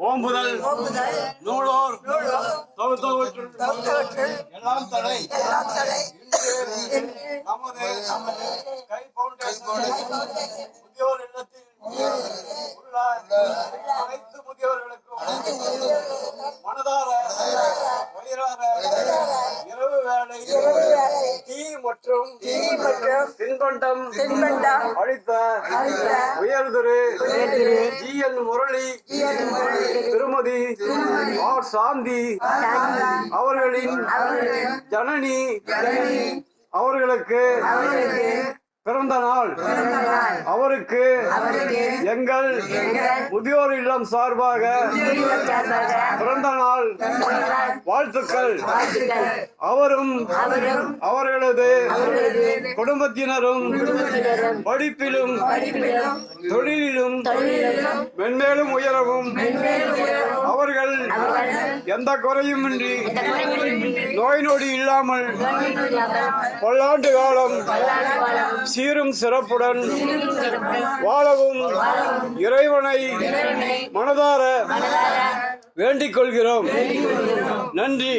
ஓம்புதல் நூலோர் தொகுத்தவற்றில் எல்லாம் தடை நமது கை பவுண்டேஷன் முதியோர் இல்லத்தில் உள்ள அனைத்து முதியோர்களுக்கும் மனதார வயிறார இரவு வேளை தீ மற்றும் தின்பண்டம் அளித்த உயர்திரு ஜி.என். முரளி திருமதி ஆர். சாந்தி அவர்களின் ஜனனி அவர்களுக்கு பிறந்த நாள். அவருக்கு எங்கள் முதியோர் இல்லம் சார்பாக பிறந்த நாள் வாழ்த்துக்கள். அவரும் அவர்களது குடும்பத்தினரும் படிப்பிலும் தொழிலிலும் மென்மேலும் உயரவும் அவர்கள் எந்த குறையுமின்றி நோய் நொடி இல்லாமல் பல்லாண்டு காலம் சீரும் சிறப்புடன் வாழவும் இறைவனை மனதார வேண்டிக் கொள்கிறோம். நன்றி.